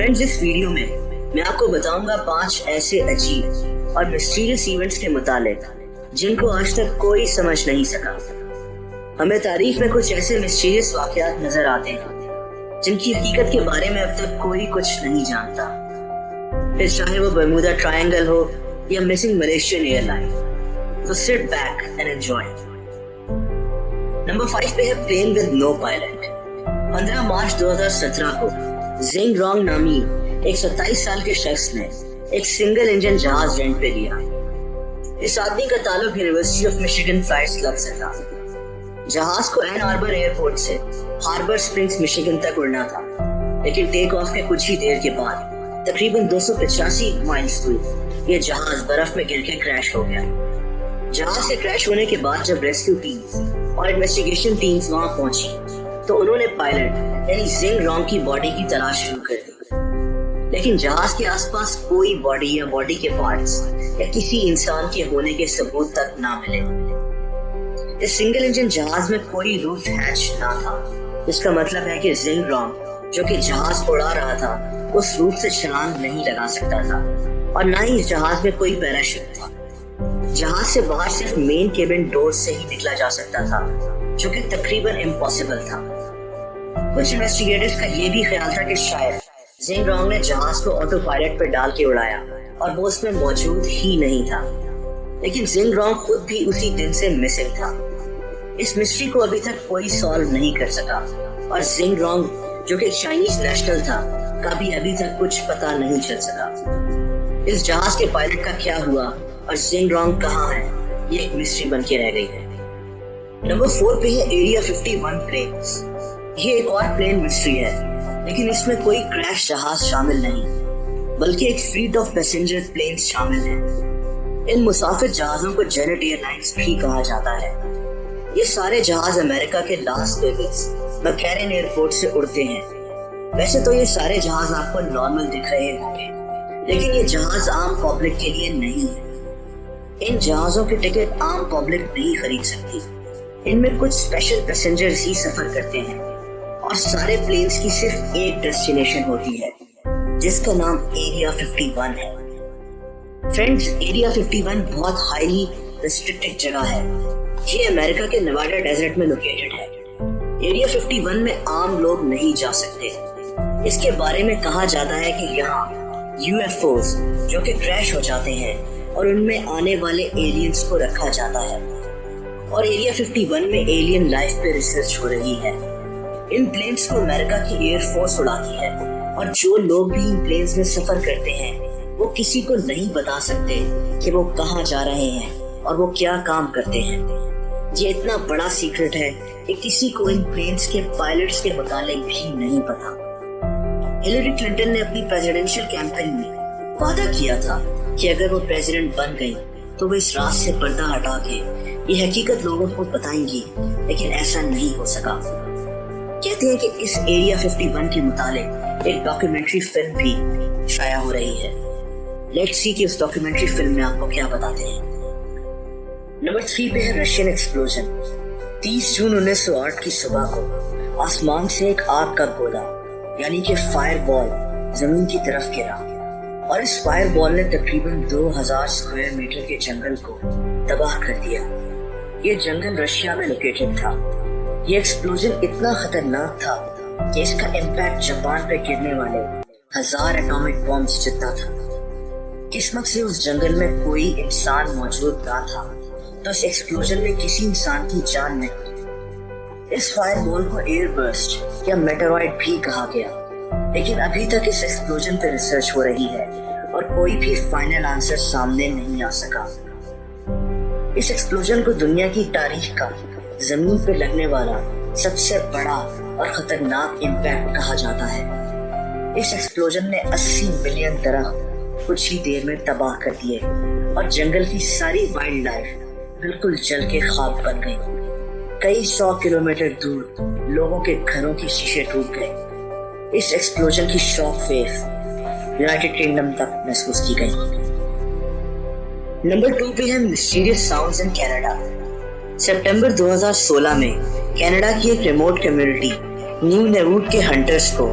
Friends, اس video میں آپ کو بتاؤں گا 5 ایسے عجیب اور مسٹیریس ایونٹس کے متعلق جن کو آج تک کوئی سمجھ نہیں سکا۔ ہمیں تاریخ میں کچھ ایسے مسٹیریس واقعات نظر آتے ہیں جن کی حقیقت کے بارے میں اب تک کوئی کچھ نہیں جانتا، پھر چاہے وہ برمودا ٹرائنگل ہو یا missing Malaysian airline. So sit back and enjoy. Number 5 پہ ہے plane with no pilot. 15 March 2017 کو زنگ رانگ نامی ایک 27 سال کے شخص نے ایک سنگل انجن جہاز رینٹ پہ لیا۔ اس آدمی کا تعلق university of Michigan flights club سے تھا۔ جہاز کو این آربر ایئرپورٹ سے ہاربر اسپرنگز مشیگن تک اڑنا تھا، لیکن ٹیک آف کے کچھ ہی دیر کے بعد تقریباً 285 مائلز دور یہ جہاز برف میں گر کے کریش ہو گیا۔ جہاز کے کریش ہونے کے بعد جب ریسکیو ٹیمز اور انویسٹیگیشن ٹیمز وہاں پہنچی تو انہوں نے پائلٹ یعنی زنگ رانگ کی باڈی کی تلاش شروع کر دی، لیکن جہاز کے آس پاس کوئی باڈی یا باڈی کے پارٹس یا کسی انسان کے ہونے کے ثبوت تک نہ ملے۔ اس سنگل انجن جہاز میں کوئی روف ہیچ نہ تھا، جس کا مطلب ہے کہ زنگ رانگ جو کہ جہاز اڑا رہا تھا اس روف سے چھلانگ نہیں لگا سکتا تھا، اور نہ ہی اس جہاز میں کوئی پیراشوٹ تھا۔ جہاز سے باہر صرف مین کیبن ڈور سے ہی نکلا جا سکتا تھا، جو کہ تقریباً امپاسبل تھا۔ کچھ انویسٹیگیٹرز کا یہ بھی خیال تھا کہ شاید زنگ رانگ نے جہاز کو آٹو پائلٹ پہ ڈال کے اڑایا اور وہ اس میں موجود ہی نہیں تھا، لیکن زنگ رانگ خود بھی اسی دن سے مسنگ تھا۔ اس مسٹری کو ابھی تک کوئی سالو نہیں کر سکا، اور زنگ رانگ جو کہ چائنیز نیشنل تھا کا بھی ابھی تک کچھ پتہ نہیں چل سکا۔ اس جہاز کے پائلٹ کا کیا ہوا اور زنگ رانگ کہاں ہے، یہ ایک مسٹری بن کے رہ گئی ہے۔ نمبر 4 پہ ہے ایریا 51 پلینز۔ یہ ایک اور پلین مسٹری ہے، لیکن اس میں کوئی کریش جہاز شامل نہیں، بلکہ ایک فلیٹ آف پیسنجر پلینز شامل ہیں۔ ان مسافر جہازوں کو جیٹ ایئر لائنز بھی کہا جاتا ہے۔ یہ سارے جہاز امریکہ کے لاس ویگس مکیرن ایئرپورٹ سے اڑتے ہیں۔ ویسے تو یہ سارے جہاز آپ کو نارمل دکھ رہے ہوں گے، لیکن یہ جہاز عام پبلک کے لیے نہیں ہے۔ ان جہازوں کے ٹکٹ عام پبلک نہیں خرید سکتی۔ ان میں کچھ اسپیشل پیسنجرز ہی سفر کرتے ہیں، اور سارے پلینز کی صرف ایک ڈیسٹینیشن ہوتی ہے جس کا نام ایریا 51 ہے۔ فرینڈز، ایریا 51 بہت ہائیلی ریسٹرکٹڈ جگہ ہے۔ یہ امریکہ کے نیواڈا ڈیزرٹ میں لوکیٹڈ ہے۔ ایریا 51 میں عام لوگ نہیں جا سکتے۔ اس کے بارے میں کہا جاتا ہے کہ یہاں UFOs جو کہ کریش ہو جاتے ہیں اور ان میں آنے والے ایلینز کو رکھا جاتا ہے، اور ایریا 51 میں ایلین لائف پہ ریسرچ ہو رہی ہے۔ ان پلینز کو امریکہ کی ایئر فورس اڑاتی ہے، اور جو لوگ بھی ان پلینز میں سفر کرتے ہیں وہ کسی کو نہیں بتا سکتے کہ وہ کہاں جا رہے ہیں اور وہ کیا کام کرتے ہیں۔ یہ اتنا بڑا سیکرٹ ہے کہ کسی کو ان پلینز کے پائلٹس کے متعلق بھی نہیں پتا۔ ہلیری کلنٹن نے اپنی پریزیڈنشل کیمپین میں وعدہ کیا تھا کہ اگر وہ پریزیڈنٹ بن گئی تو وہ اس راز سے پردہ ہٹا کے یہ حقیقت لوگوں کو بتائیں گی، لیکن ایسا نہیں ہو سکا۔ کہتے ہیں کہ اس ایریا 51 کے متعلق ایک ڈاکیومنٹری فلم بھی شائع ہو رہی ہے۔ لیٹس سی کہ اس ڈاکیومنٹری فلم میں آپ کو کیا بتاتے ہیں۔ نمبر 3 پہ ہے رشین ایکسپلوژن۔ 30 جون 1908 کی صبح کو آسمان سے ایک آگ کا گولا یعنی کہ فائر بال زمین کی طرف گرا، اور اس فائر بال نے تقریباً 2000 اسکوائر میٹر کے جنگل کو تباہ کر دیا۔ یہ جنگل رشیا میں لوکیٹڈ تھا۔ یہ ایکسپلوژن اتنا خطرناک تھا کہ اس کا امپیکٹ جاپان پہ گرنے والے 1000 ایٹامک بمز جتنا تھا۔ قسمت سے اس جنگل میں کوئی انسان موجود نہ تھا، تو اس ایکسپلوژن میں کسی انسان کی جان نہیں۔ اس فائر بال کو ایئر برسٹ یا میٹرائٹ بھی کہا گیا، لیکن ابھی تک اس ایکسپلوژن پہ ریسرچ ہو رہی ہے اور کوئی بھی فائنل آنسر سامنے نہیں آ سکا۔ اس ایکسپلوژن کو دنیا کی تاریخ کا زمین پہ لگنے والا سب سے بڑا اور خطرناک امپیکٹ کہا جاتا ہے۔ اس ایکسپلوژن نے 80 ملین درخت کچھ ہی دیر میں تباہ کر دیے، اور جنگل کی ساری وائلڈ لائف بالکل جل کے خاک بن گئی۔ کئی 100 کلومیٹر دور لوگوں کے گھروں کے شیشے ٹوٹ گئے۔ اس ایکسپلوژن کی شاک ویو یونائٹڈ کنگڈم تک محسوس کی گئی۔ نمبر 2 پہ ہے مسٹیریس ساؤنڈز ان کینیڈا۔ سپٹمبر 2016 میں کینیڈا کی ایک ریموٹ کمیونٹی نیو نیوڈ کے ہنٹرز کو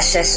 SS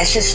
SS